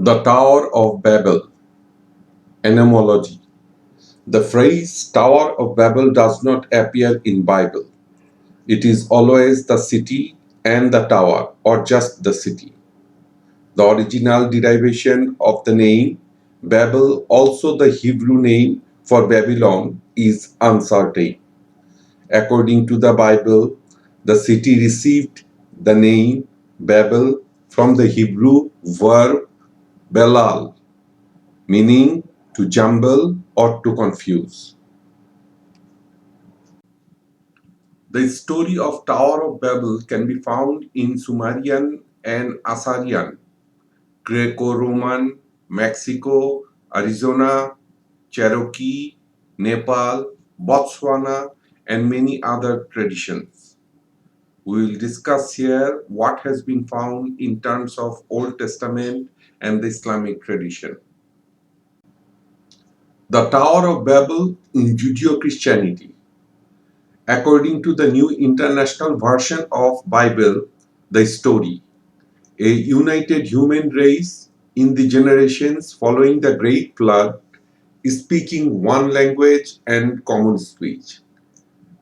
The Tower of Babel. Etymology. The phrase Tower of Babel does not appear in Bible. It is always the city and the tower, or just the city. The original derivation of the name Babel, also the Hebrew name for Babylon, is uncertain. According to the Bible, the city received the name Babel from the Hebrew verb belal, meaning to jumble or to confuse. The story of Tower of Babel can be found in Sumerian and Assyrian, Greco-Roman, Mexico, Arizona, Cherokee, Nepal, Botswana, and many other traditions. We will discuss here what has been found in terms of Old Testament and the Islamic tradition. The Tower of Babel in Judeo-Christianity. According to the New International Version of Bible, the story, a united human race in the generations following the Great Flood, speaking one language and common speech.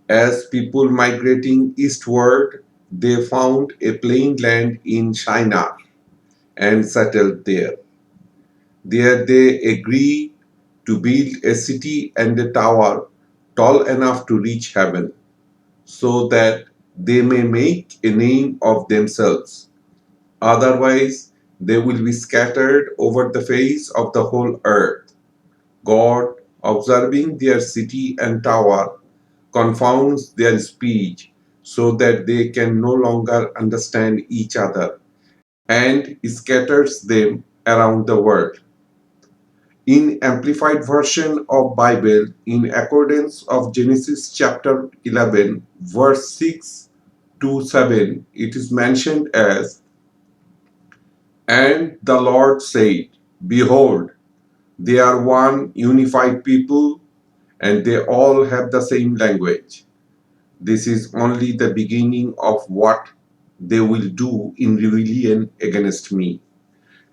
As people migrating eastward, they found a plain land in Shinar and settled there. There they agreed to build a city and a tower tall enough to reach heaven, so that they may make a name of themselves. Otherwise, they will be scattered over the face of the whole earth. God, observing their city and tower, confounds their speech so that they can no longer understand each other, and scatters them around the world. In amplified version of Bible, in accordance of Genesis chapter 11 verse 6 to 7, it is mentioned as, "And the Lord said, Behold, they are one unified people, and they all have the same language. This is only the beginning of what they will do in rebellion against me.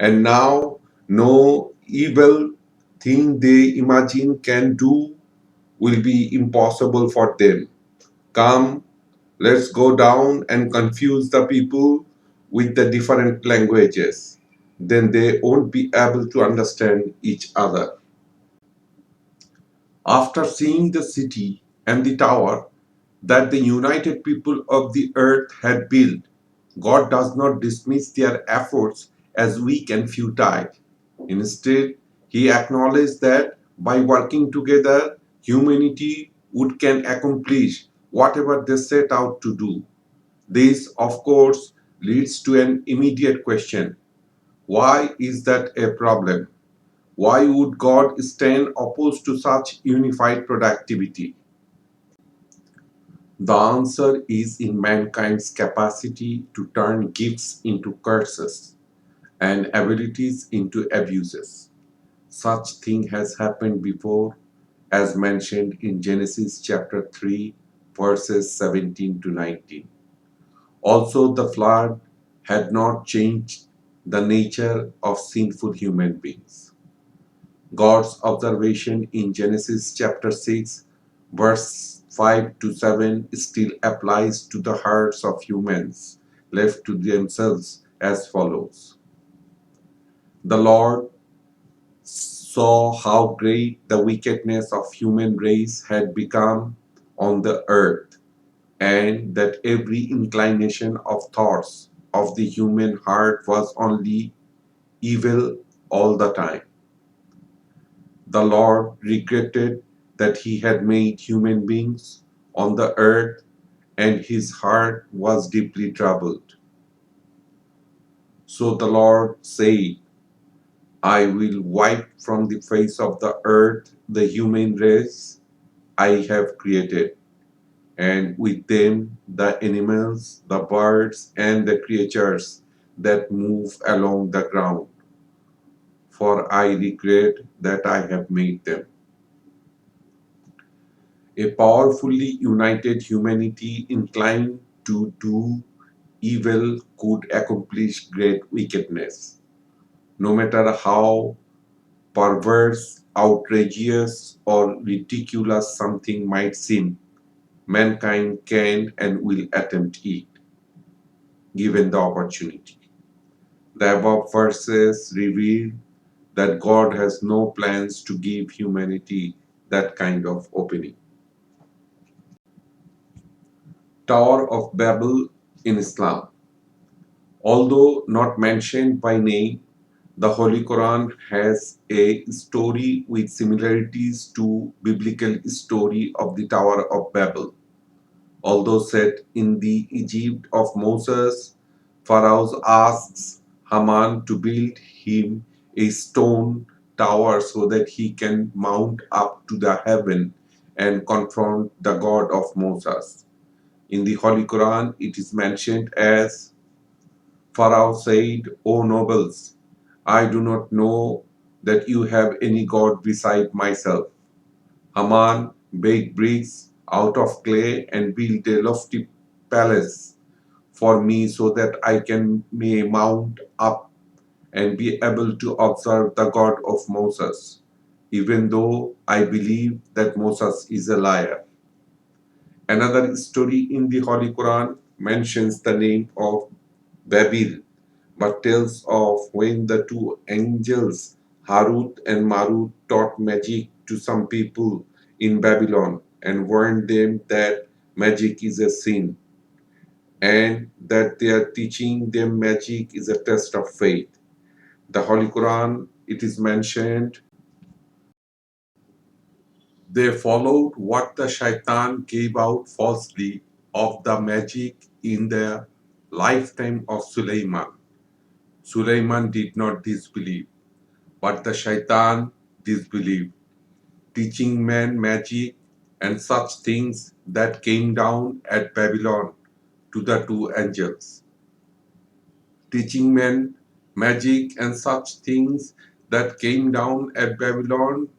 And now no evil thing they imagine can do will be impossible for them. Come, let's go down and confuse the people with the different languages. Then they won't be able to understand each other." After seeing the city and the tower that the united people of the earth had built, God does not dismiss their efforts as weak and futile. Instead, He acknowledged that by working together, humanity would can accomplish whatever they set out to do. This, of course, leads to an immediate question. Why is that a problem? Why would God stand opposed to such unified productivity? The answer is in mankind's capacity to turn gifts into curses and abilities into abuses. Such thing has happened before, as mentioned in Genesis chapter 3, verses 17 to 19. Also, the flood had not changed the nature of sinful human beings. God's observation in Genesis chapter 6, verse 5 to 7 still applies to the hearts of humans left to themselves as follows. The Lord saw how great the wickedness of human race had become on the earth, and that every inclination of thoughts of the human heart was only evil all the time. The Lord regretted that He had made human beings on the earth, and His heart was deeply troubled. So the Lord said, I will wipe from the face of the earth the human race I have created, and with them the animals, the birds, and the creatures that move along the ground, for I regret that I have made them. A powerfully united humanity inclined to do evil could accomplish great wickedness. No matter how perverse, outrageous, or ridiculous something might seem, mankind can and will attempt it, given the opportunity. The above verses reveal that God has no plans to give humanity that kind of opening. Tower of Babel in Islam. Although not mentioned by name, the Holy Quran has a story with similarities to biblical story of the Tower of Babel. Although set in the Egypt of Moses, Pharaoh asks Haman to build him a stone tower so that he can mount up to the heaven and confront the God of Moses. In the Holy Quran, it is mentioned as Pharaoh said, O nobles, I do not know that you have any God beside myself. Haman baked bricks out of clay and built a lofty palace for me so that I can may mount up and be able to observe the God of Moses, even though I believe that Moses is a liar. Another story in the Holy Quran mentions the name of Babil, but tells of when the two angels Harut and Marut taught magic to some people in Babylon and warned them that magic is a sin and that their teaching them magic is a test of faith. The Holy Quran, it is mentioned, they followed what the shaitan gave out falsely of the magic in the lifetime of Sulaiman. Sulaiman did not disbelieve, but the shaitan disbelieved, teaching men magic and such things that came down at Babylon to the two angels. Teaching men magic and such things that came down at Babylon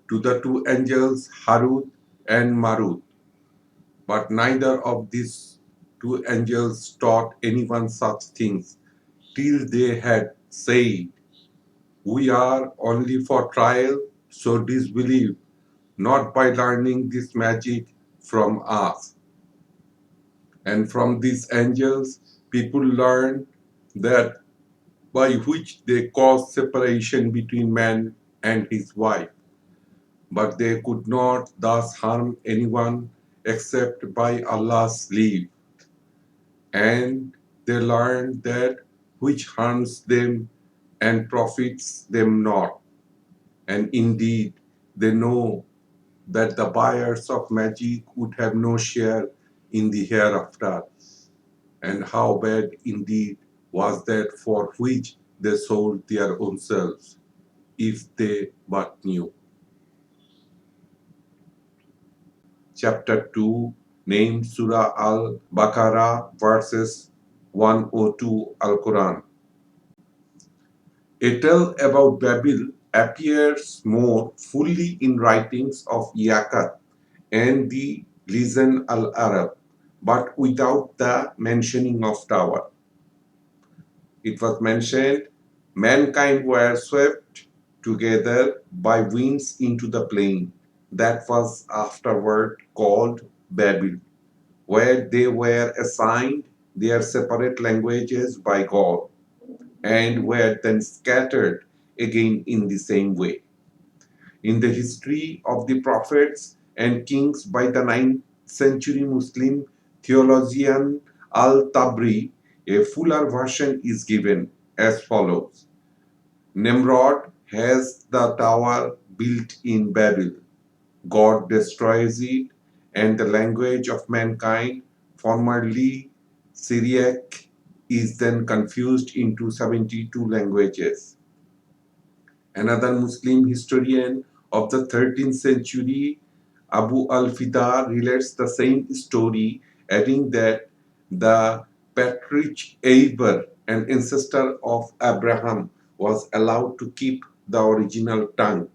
to the two angels Harut and Marut. But neither of these two angels taught anyone such things till they had said, we are only for trial, so disbelieve not by learning this magic from us. And from these angels, people learn that by which they cause separation between man and his wife. But they could not thus harm anyone except by Allah's leave. And they learned that which harms them and profits them not. And indeed, they know that the buyers of magic would have no share in the hereafter. And how bad indeed was that for which they sold their own selves, if they but knew. Chapter 2, named Surah Al Baqarah, verses 102 Al Quran. A tale about Babel appears more fully in writings of Yaqut and the Lisan al-Arab, but without the mentioning of tower. It was mentioned, mankind were swept together by winds into the plain that was afterward called Babel, where they were assigned their separate languages by God, and were then scattered again in the same way. In the history of the prophets and kings by the 9th century Muslim theologian Al-Tabri, a fuller version is given as follows. Nimrod has the tower built in Babel. God destroys it, and the language of mankind, formerly Syriac, is then confused into 72 languages. Another Muslim historian of the 13th century, Abu al-Fida, relates the same story, adding that the patriarch Eber, an ancestor of Abraham, was allowed to keep the original tongue,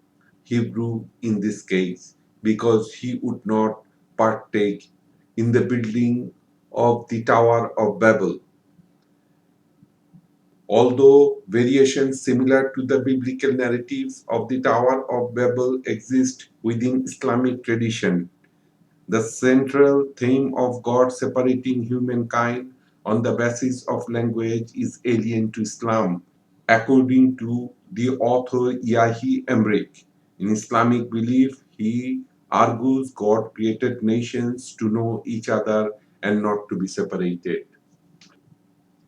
Hebrew in this case, because he would not partake in the building of the Tower of Babel. Although variations similar to the biblical narratives of the Tower of Babel exist within Islamic tradition, the central theme of God separating humankind on the basis of language is alien to Islam, according to the author Yahi Emrick. In Islamic belief, he argues God created nations to know each other and not to be separated.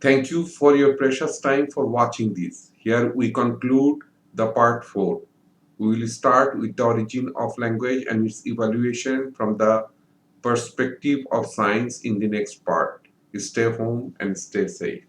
Thank you for your precious time for watching this. Here we conclude the part 4. We will start with the origin of language and its evaluation from the perspective of science in the next part. Stay home and stay safe.